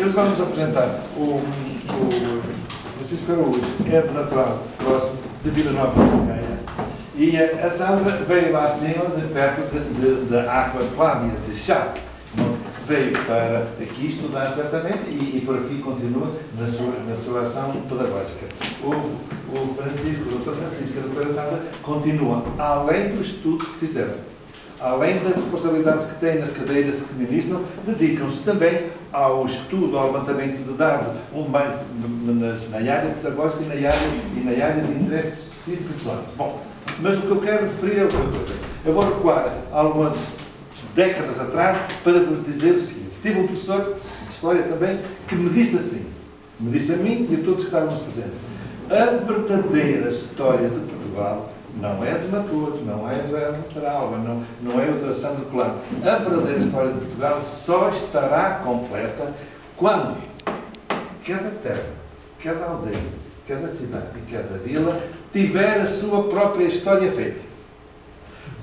Hoje vamos apresentar o Francisco Araújo, é natural, próximo de Vila Nova de Gaia, e a Sandra veio lá de cima, de perto da Aquasclávia de Chá. Veio para aqui estudar exatamente e por aqui continua na sua ação pedagógica. O Francisco, o Dr. Francisco e a doutora Sandra continuam, além dos estudos que fizeram, além das responsabilidades que têm nas cadeiras que ministram, dedicam-se também ao estudo, ao levantamento de dados, mais na área pedagógica e na área de interesse específico dos alunos. Bom, mas o que eu quero referir é outra coisa. Eu vou recuar algumas décadas atrás para vos dizer o seguinte. Tive um professor de História também que me disse assim, me disse a mim e a todos que estávamos presentes: a verdadeira história de Portugal não é de Matoso, não é do Herman Seralva, não é o da Sandro Colano. A verdadeira história de Portugal só estará completa quando cada terra, cada aldeia, cada cidade e cada vila tiver a sua própria história feita.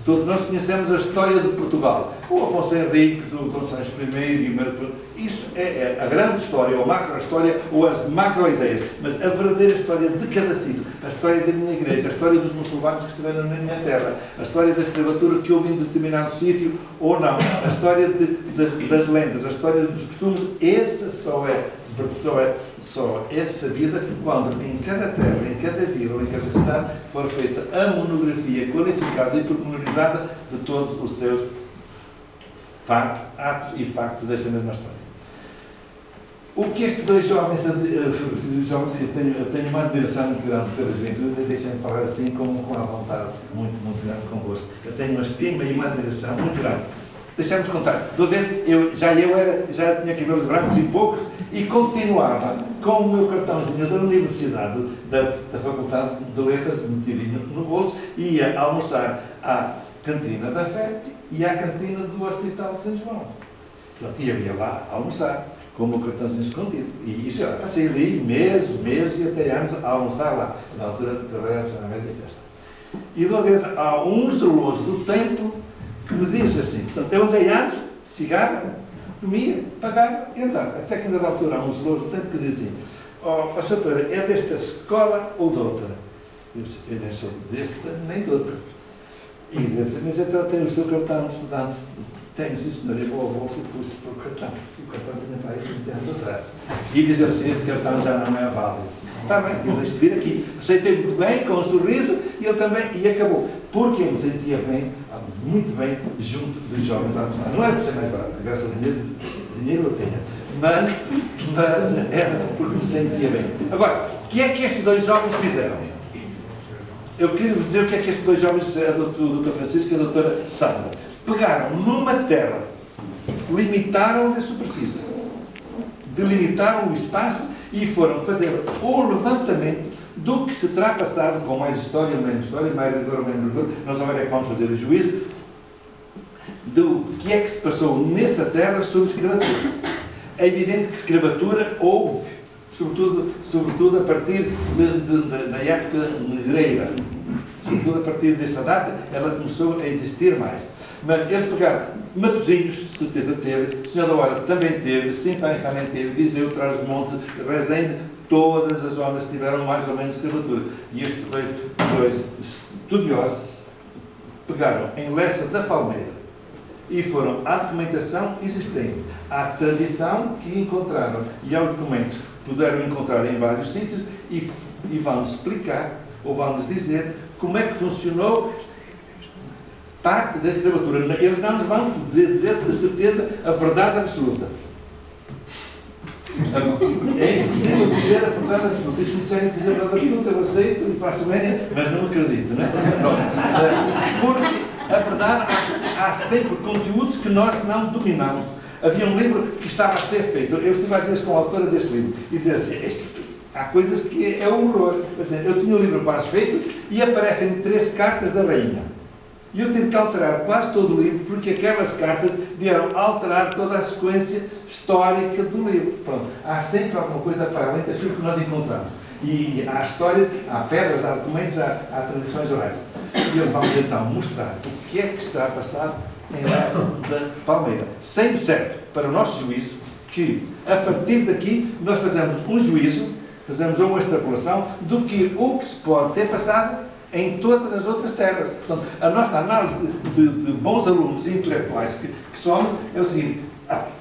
Todos nós conhecemos a história de Portugal. O Afonso Henriques, o Gonçalves I, e o isso é a grande história, ou a macro-história, ou as macro-ideias. Mas a verdadeira história de cada sítio, a história da minha igreja, a história dos muçulmanos que estiveram na minha terra, a história da escravatura que houve em determinado sítio ou não, a história das lendas, a história dos costumes, essa só essa vida quando em cada terra, em cada vila, em cada cidade for feita a monografia qualificada e pormenorizada de todos os seus atos e factos dessa mesma história. O que estes dois jovens, eu tenho uma admiração muito grande pela juventude, deixem-me falar assim com a vontade muito grande convosco. Eu tenho uma estima e uma admiração muito grande. Deixemos contar. De uma vez, já tinha cabelos brancos e poucos e continuava com o meu cartãozinho da Universidade, da Faculdade de Letras, metidinho no bolso, e ia almoçar à cantina da Fé e à cantina do Hospital de São João. Portanto, eu ia lá almoçar com o meu cartãozinho escondido. E já passei ali meses e até anos a almoçar lá. Na altura, trabalhava na média festa. E de uma vez, há um zeloso do templo que me disse assim, portanto, eu andei anos, chegava, comia, pagava e andava. Até que ainda da altura há um zeloso do tempo que dizia: ó senhora, é desta escola ou de outra? Eu disse: eu nem sou desta nem de outra. E disse: mas então tem o seu cartão de estudante? Tenho, sim senhor, eu vou ao bolso e pus para o cartão. E o cartão tinha para aí 20 anos atrás. E diz assim: este cartão já não é válido. Está bem, eu deixo de vir aqui. Aceitei muito bem, com um sorriso, e ele também, e acabou. Porque eu me sentia bem, muito bem, junto dos jovens lá. Não era por ser mais barato, graças a Deus, dinheiro eu tenho. Mas era porque me sentia bem. Agora, o que é que estes dois jovens fizeram? Eu queria vos dizer o que é que estes dois jovens fizeram, o Dr. Francisco e a doutora Sandra. Pegaram numa terra, limitaram a superfície, delimitaram o espaço e foram fazer o levantamento do que se terá passado, com mais história, menos história, mais rigor, menos rigor. Nós agora é que vamos fazer o juízo do que é que se passou nessa terra sobre escravatura. É evidente que escravatura houve, sobretudo a partir da época negreira. Sobretudo a partir dessa data, ela começou a existir mais. Mas eles pegaram Matosinhos, certeza teve, Senhor da Hora também teve, Sinfãs também teve, Viseu, Trás-os-Montes, Rezende, todas as zonas tiveram mais ou menos escravatura. E estes dois estudiosos pegaram em Lessa da Palmeira e foram à documentação existente, à tradição que encontraram e aos documentos que puderam encontrar em vários sítios e vão-nos explicar, ou vão-nos dizer, como é que funcionou parte da escravatura. Eles não nos vão dizer de certeza a verdade absoluta. É impossível dizer a verdade absoluta. E se me disserem dizer a verdade absoluta, eu aceito e faço média, mas não acredito, não é? Porque a verdade, há sempre conteúdos que nós não dominamos. Havia um livro que estava a ser feito. Eu estive às vezes com a autora desse livro e dizia assim: há coisas que é um horror. Eu tinha o livro quase feito e aparecem 3 cartas da rainha. E eu tive que alterar quase todo o livro, porque aquelas cartas vieram alterar toda a sequência histórica do livro. Pronto. Há sempre alguma coisa para além daquilo que nós encontramos. E há histórias, há pedras, há documentos, há tradições orais. E eles vão então mostrar o que é que está a passar em Lessa da Palmeira. Sendo certo, para o nosso juízo, que, a partir daqui, nós fazemos um juízo, fazemos uma extrapolação do que o que se pode ter passado em todas as outras terras. Portanto, a nossa análise de bons alunos intelectuais que somos é o seguinte: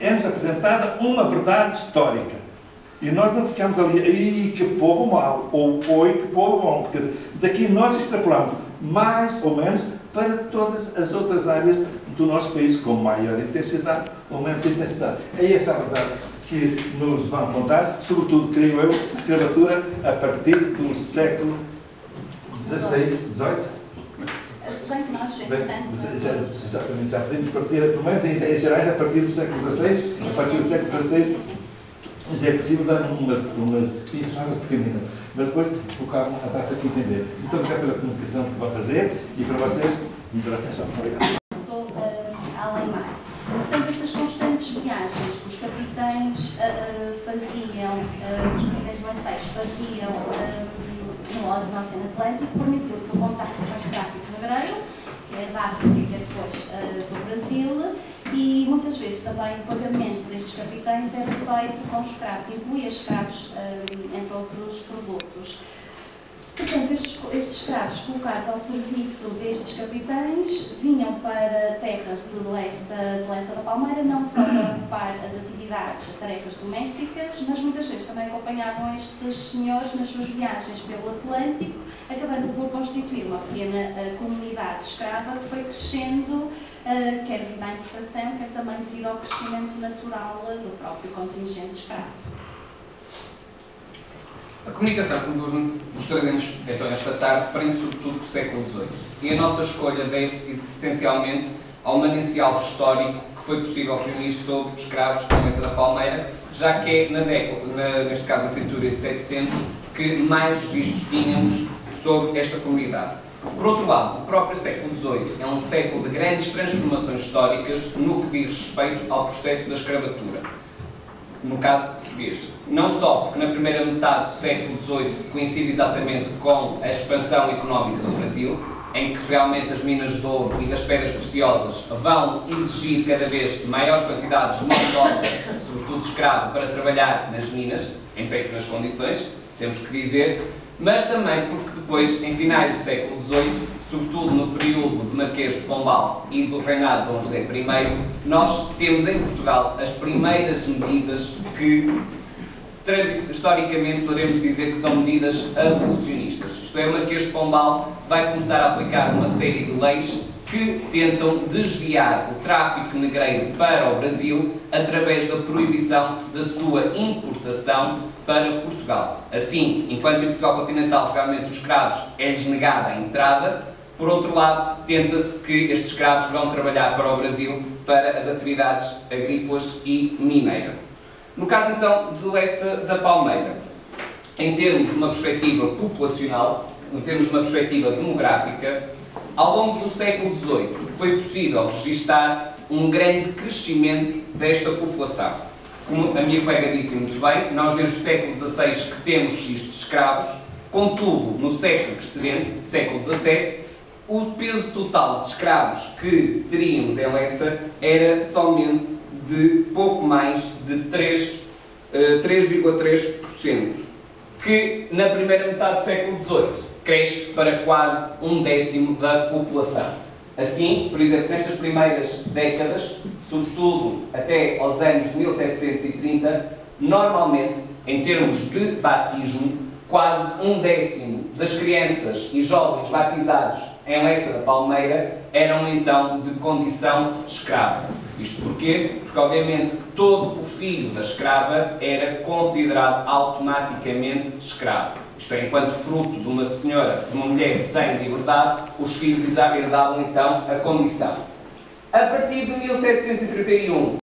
é-nos apresentada uma verdade histórica. E nós não ficamos ali, aí que povo mau, ou oi que povo bom. Porque daqui nós extrapolamos mais ou menos para todas as outras áreas do nosso país, com maior intensidade ou menos intensidade. É essa a verdade que nos vão contar, sobretudo, creio eu, escravatura a partir do século XVI, XVIII? Se bem que nós, exatamente, já podemos partir, pelo menos em ideias gerais, a partir do século XVI, a partir do século XVI, já é possível dar umas pinceladas pequeninas, mas depois focar a data que entender. Muito obrigado pela comunicação que vão fazer e para vocês, muita atenção. Obrigado. Sou Alemar. Portanto, estas constantes viagens que os capitães faziam, os capitães lanceiros faziam no Oceano Atlântico, permitiu-lhes o contacto com este tráfico negreiro, que é da África e que é depois do Brasil, e muitas vezes também o pagamento destes capitães era feito com escravos, incluía escravos, entre outros produtos. Portanto, estes escravos colocados ao serviço destes capitães vinham para terras de Lessa da Palmeira, não só para ocupar as atividades, as tarefas domésticas, mas muitas vezes também acompanhavam estes senhores nas suas viagens pelo Atlântico, acabando por constituir uma pequena comunidade escrava que foi crescendo, quer devido à importação, quer também devido ao crescimento natural do próprio contingente escravo. A comunicação que nos trazemos então esta tarde prende sobretudo do século XVIII e a nossa escolha deve-se essencialmente ao manancial histórico que foi possível reunir sobre escravos na Mesa da Palmeira, já que é neste caso na centúria de 700 que mais registros tínhamos sobre esta comunidade. Por outro lado, o próprio século XVIII é um século de grandes transformações históricas no que diz respeito ao processo da escravatura. No caso português. Não só porque na primeira metade do século XVIII coincide exatamente com a expansão económica do Brasil, em que realmente as minas de ouro e das pedras preciosas vão exigir cada vez maiores quantidades de mão de obra, sobretudo escravo, para trabalhar nas minas, em péssimas condições, temos que dizer, mas também porque depois, em finais do século XVIII, sobretudo no período de Marquês de Pombal e do reinado de Dom José I, nós temos em Portugal as primeiras medidas que, historicamente, podemos dizer que são medidas abolicionistas. Isto é, o Marquês de Pombal vai começar a aplicar uma série de leis que tentam desviar o tráfico negreiro para o Brasil através da proibição da sua importação para Portugal. Assim, enquanto em Portugal continental realmente os escravos é-lhes negada a entrada, por outro lado, tenta-se que estes escravos vão trabalhar para o Brasil para as atividades agrícolas e mineiras. No caso então de Lessa da Palmeira, em termos de uma perspectiva populacional, em termos de uma perspectiva demográfica, ao longo do século XVIII foi possível registrar um grande crescimento desta população. Como a minha colega disse muito bem, nós desde o século XVI que temos registros de escravos, contudo, no século precedente, século XVII, o peso total de escravos que teríamos em Lessa era somente de pouco mais de 3,3%, que na primeira metade do século XVIII cresce para quase 1/10 da população. Assim, por exemplo, nestas primeiras décadas, sobretudo até aos anos 1730, normalmente, em termos de batismo, quase 1/10 das crianças e jovens batizados em Lessa da Palmeira eram então de condição escrava. Isto porquê? Porque obviamente todo o filho da escrava era considerado automaticamente escravo. Isto é, enquanto fruto de uma senhora, de uma mulher sem liberdade, os filhos herdavam então a condição. A partir de 1731,